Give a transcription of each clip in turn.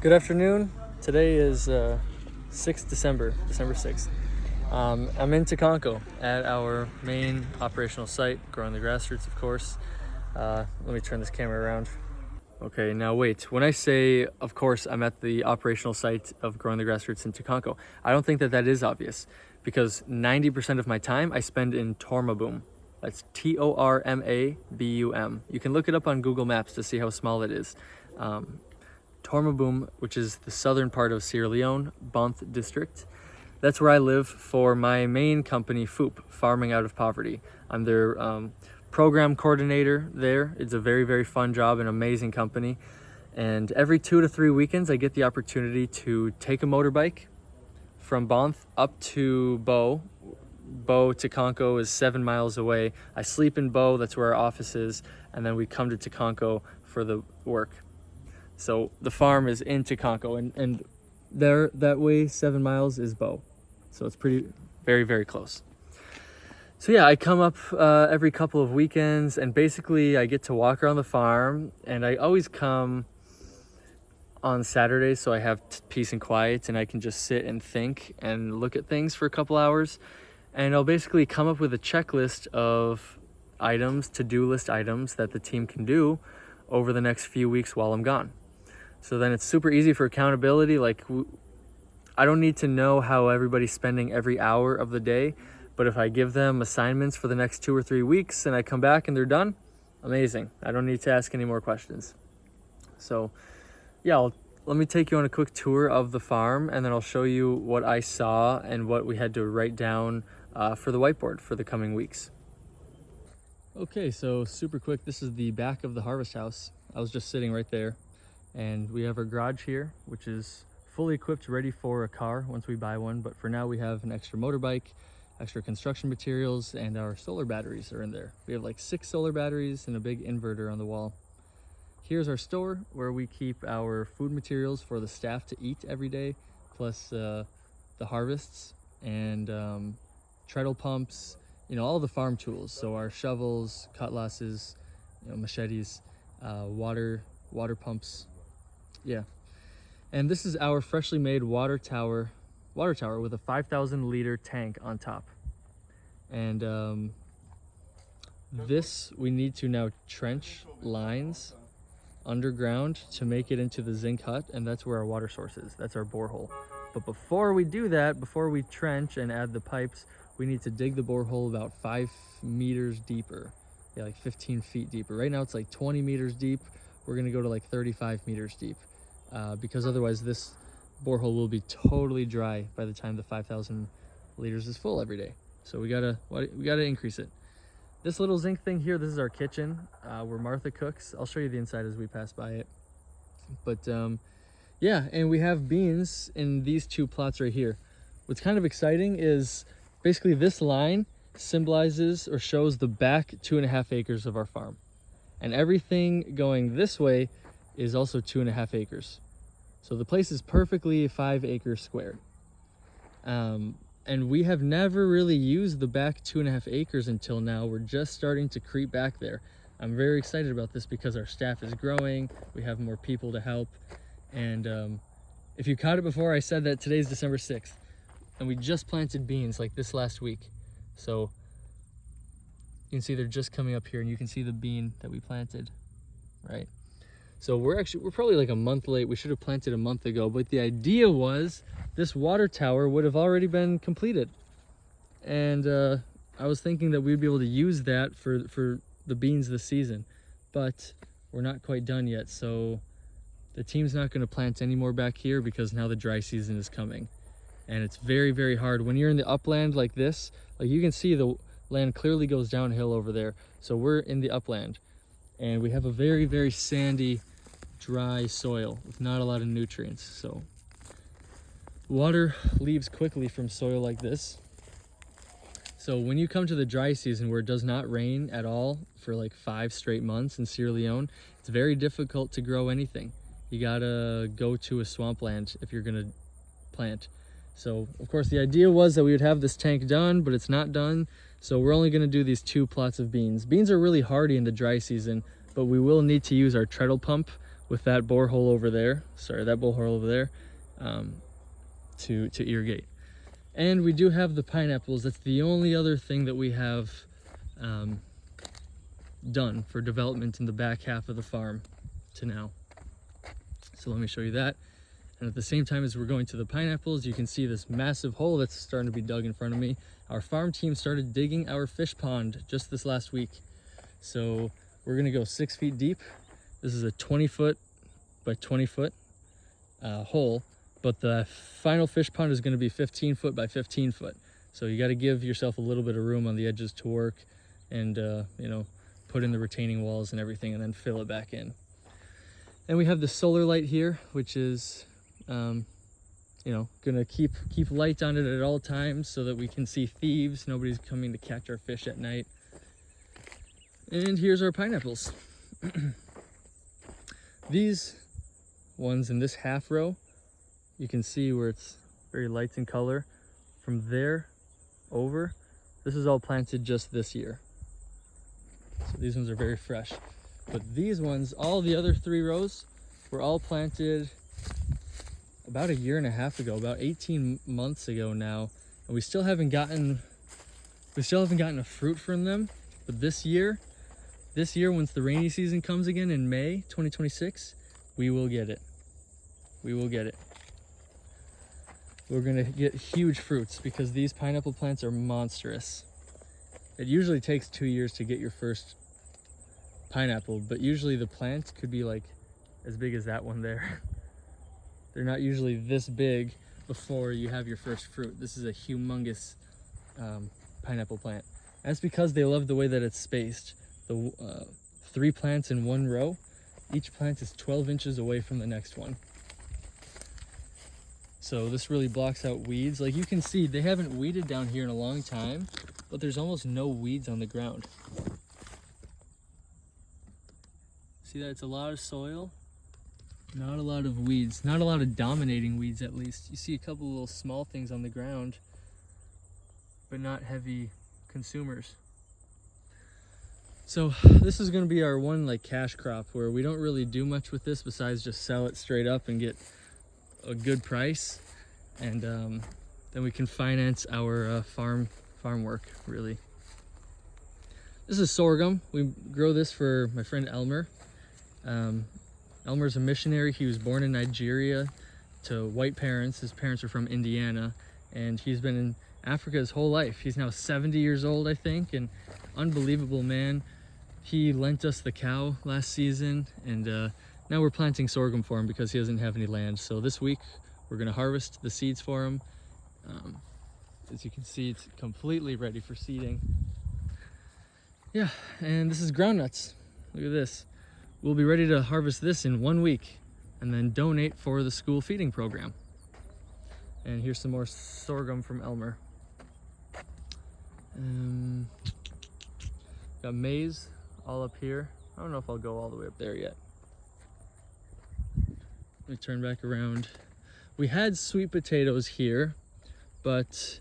Good afternoon. Today is 6th December 6th. I'm in Tikonko at our main operational site, growing the grassroots, of course. Let me turn this camera around. Okay, now wait. When I say, of course, I'm at the operational site of growing the grassroots in Tikonko, I don't think that is obvious, because 90% of my time I spend in Tormabum. That's Tormabum. You can look it up on Google Maps to see how small it is. Tormabum, which is the southern part of Sierra Leone, Banth district. That's where I live for my main company, FOOP, Farming Out of Poverty. I'm their program coordinator there. It's a very, very fun job, an amazing company. And every 2 to 3 weekends, I get the opportunity to take a motorbike from Banth up to Bo. Tikonko is 7 miles away. I sleep in Bo, that's where our office is, and then we come to Tikonko for the work. So the farm is in Tikonko, and there, that way, 7 miles is Bo. So it's very, very close. So yeah, I come up every couple of weekends, and basically I get to walk around the farm, and I always come on Saturdays, so I have peace and quiet, and I can just sit and think and look at things for a couple hours. And I'll basically come up with a checklist of items, to-do list items that the team can do over the next few weeks while I'm gone. So then it's super easy for accountability. Like, I don't need to know how everybody's spending every hour of the day, but if I give them assignments for the next 2 or 3 weeks and I come back and they're done, amazing. I don't need to ask any more questions. So yeah, let me take you on a quick tour of the farm, and then I'll show you what I saw and what we had to write down for the whiteboard for the coming weeks. Okay, so super quick, this is the back of the harvest house. I was just sitting right there. And we have our garage here, which is fully equipped, ready for a car once we buy one. But for now, we have an extra motorbike, extra construction materials, and our solar batteries are in there. We have like 6 solar batteries and a big inverter on the wall. Here's our store where we keep our food materials for the staff to eat every day, plus the harvests and treadle pumps, all the farm tools. So our shovels, cutlasses, machetes, water pumps. Yeah, and this is our freshly made water tower with a 5,000 liter tank on top. And this, we need to now trench lines underground to make it into the zinc hut, and that's where our water source is. That's our borehole. But before we do that, before we trench and add the pipes, we need to dig the borehole about 5 meters deeper. Yeah, like 15 feet deeper. Right now it's like 20 meters deep. We're gonna go to like 35 meters deep, because otherwise this borehole will be totally dry by the time the 5,000 liters is full every day. So we gotta increase it. This little zinc thing here, this is our kitchen, where Martha cooks. I'll show you the inside as we pass by it. But yeah, and we have beans in these 2 plots right here. What's kind of exciting is basically this line symbolizes or shows the back 2.5 acres of our farm. And everything going this way is also 2.5 acres. So the place is perfectly 5 acres squared. And we have never really used the back 2.5 acres until now. We're just starting to creep back there. I'm very excited about this because our staff is growing. We have more people to help. And if you caught it before, I said that today's December 6th. And we just planted beans like this last week. So you can see they're just coming up here, and you can see the bean that we planted, right? So we're probably like a month late. We should have planted a month ago, but the idea was this water tower would have already been completed. And I was thinking that we'd be able to use that for the beans this season, but we're not quite done yet. So the team's not gonna plant any more back here because now the dry season is coming. And it's very, very hard. When you're in the upland like this, like you can see the land clearly goes downhill over there. So we're in the upland, and we have a very, very sandy, dry soil with not a lot of nutrients. So water leaves quickly from soil like this. So when you come to the dry season where it does not rain at all for like 5 straight months in Sierra Leone, it's very difficult to grow anything. You gotta go to a swampland if you're gonna plant. So of course the idea was that we would have this tank done, but it's not done. So we're only gonna do these 2 plots of beans. Beans are really hardy in the dry season, but we will need to use our treadle pump with that borehole over there, to irrigate. And we do have the pineapples. That's the only other thing that we have done for development in the back half of the farm to now. So let me show you that. And at the same time as we're going to the pineapples, you can see this massive hole that's starting to be dug in front of me. Our farm team started digging our fish pond just this last week. So we're gonna go 6 feet deep. This is a 20-foot by 20-foot hole, but the final fish pond is gonna be 15-foot by 15-foot. So you gotta give yourself a little bit of room on the edges to work and you know, put in the retaining walls and everything and then fill it back in. And we have the solar light here, which is you know, gonna keep light on it at all times so that we can see thieves. Nobody's coming to catch our fish at night. And here's our pineapples. These ones in this half row, you can see where it's very light in color. From there over, this is all planted just this year. So these ones are very fresh. But these ones, all the other 3 rows, were all planted about a year and a half ago, about 18 months ago now, and we still haven't gotten a fruit from them. But this year, once the rainy season comes again in May 2026, we will get it. We will get it. We're gonna get huge fruits because these pineapple plants are monstrous. It usually takes 2 years to get your first pineapple, but usually the plant could be like as big as that one there. They're not usually this big before you have your first fruit. This is a humongous pineapple plant. That's because they love the way that it's spaced. The 3 plants in 1 row, each plant is 12 inches away from the next one. So this really blocks out weeds. Like you can see, they haven't weeded down here in a long time, but there's almost no weeds on the ground. See that? It's a lot of soil. Not a lot of weeds, not a lot of dominating weeds at least. You see a couple of little small things on the ground, but not heavy consumers. So this is gonna be our one like cash crop where we don't really do much with this besides just sell it straight up and get a good price. And then we can finance our farm work, really. This is sorghum. We grow this for my friend Elmer. Elmer's a missionary. He was born in Nigeria to white parents. His parents are from Indiana, and he's been in Africa his whole life. He's now 70 years old, I think, and unbelievable man. He lent us the cow last season, and now we're planting sorghum for him because he doesn't have any land. So this week we're gonna harvest the seeds for him. As you can see, it's completely ready for seeding. Yeah, and this is groundnuts. Look at this. We'll be ready to harvest this in 1 week and then donate for the school feeding program. And here's some more sorghum from Elmer. Got maize all up here. I don't know if I'll go all the way up there yet. Let me turn back around. We had sweet potatoes here, but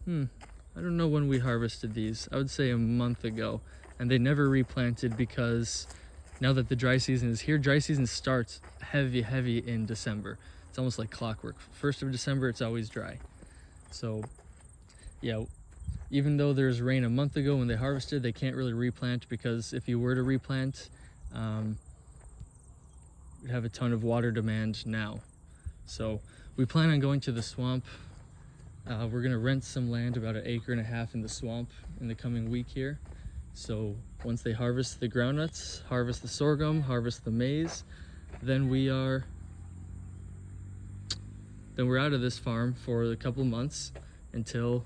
I don't know when we harvested these. I would say a month ago. And they never replanted because now that the dry season is here, dry season starts heavy in December. It's almost like clockwork. 1st of December, it's always dry. So yeah, even though there's rain a month ago when they harvested, they can't really replant because if you were to replant, you'd have a ton of water demand now. So we plan on going to the swamp. We're gonna rent some land, about 1.5 acres in the swamp in the coming week here. So once they harvest the groundnuts, harvest the sorghum, harvest the maize, then we're out of this farm for a couple months until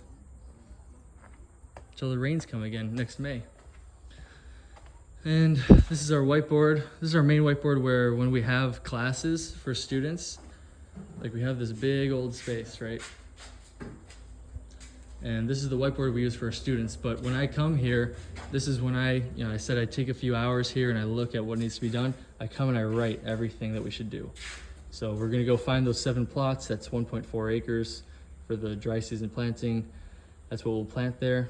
the rains come again next May. And this is our whiteboard. This is our main whiteboard where when we have classes for students, like we have this big old space, right? And this is the whiteboard we use for our students. But when I come here, this is when I said I take a few hours here and I look at what needs to be done. I come and I write everything that we should do. So we're gonna go find those 7 plots. That's 1.4 acres for the dry season planting. That's what we'll plant there.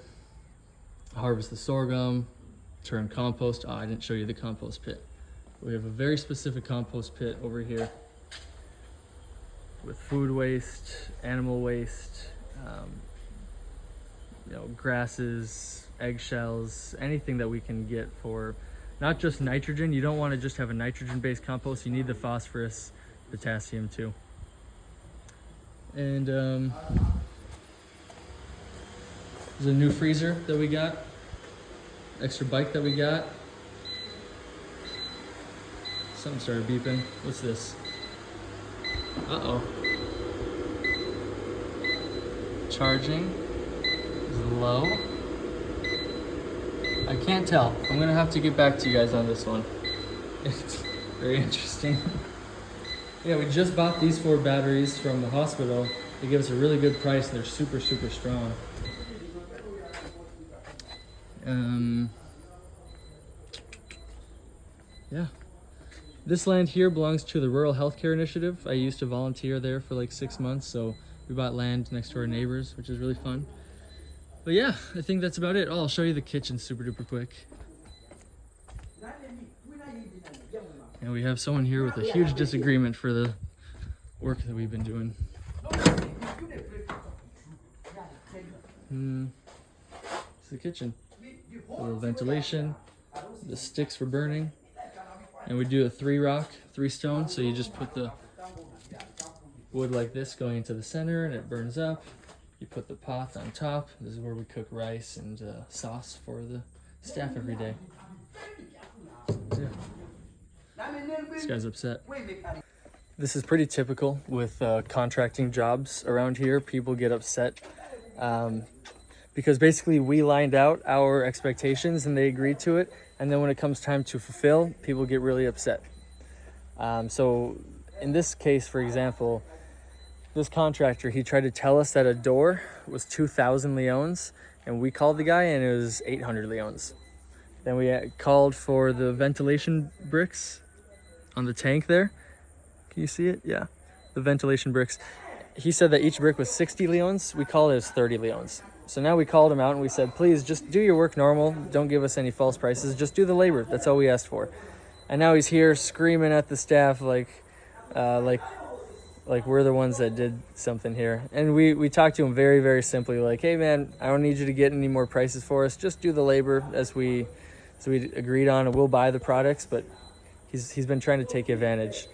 Harvest the sorghum, turn compost. Oh, I didn't show you the compost pit. We have a very specific compost pit over here with food waste, animal waste, grasses, eggshells, anything that we can get for not just nitrogen. You don't want to just have a nitrogen-based compost. You need the phosphorus, potassium too. And there's a new freezer that we got, extra bike that we got. Something started beeping. What's this? Uh-oh. Charging is low. I can't tell. I'm gonna have to get back to you guys on this one. It's very interesting. Yeah, we just bought these 4 batteries from the hospital. They give us a really good price and they're super, super strong. Yeah. This land here belongs to the Rural Healthcare Initiative. I used to volunteer there for like 6 months, so we bought land next to our neighbors, which is really fun. But yeah, I think that's about it. Oh, I'll show you the kitchen super duper quick. And we have someone here with a huge disagreement for the work that we've been doing. It's the kitchen. A little ventilation, the sticks for burning. And we do a 3 rock, 3 stone, so you just put the wood like this going into the center and it burns up. You put the pot on top. This is where we cook rice and sauce for the staff every day. Yeah. This guy's upset. This is pretty typical with contracting jobs around here. People get upset because basically we lined out our expectations and they agreed to it. And then when it comes time to fulfill, people get really upset. So in this case, for example, this contractor, he tried to tell us that a door was 2,000 leones, and we called the guy and it was 800 leones. Then we called for the ventilation bricks on the tank there. Can you see it? Yeah, the ventilation bricks. He said that each brick was 60 leones. We called it as 30 leones. So now we called him out and we said, please just do your work normal. Don't give us any false prices. Just do the labor. That's all we asked for. And now he's here screaming at the staff like we're the ones that did something here. And we talked to him very, very simply, like, hey man, I don't need you to get any more prices for us. Just do the labor as we agreed on, and we'll buy the products. But he's been trying to take advantage.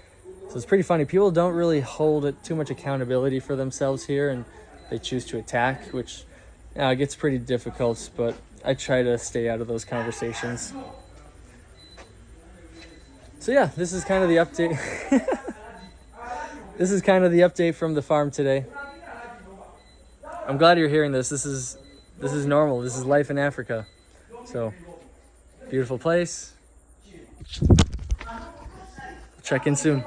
So it's pretty funny. People don't really hold too much accountability for themselves here, and they choose to attack, which it gets pretty difficult, but I try to stay out of those conversations. So yeah, this is kind of the update. This is kind of the update from the farm today. I'm glad you're hearing this. This is normal. This is life in Africa. So, beautiful place. Check in soon.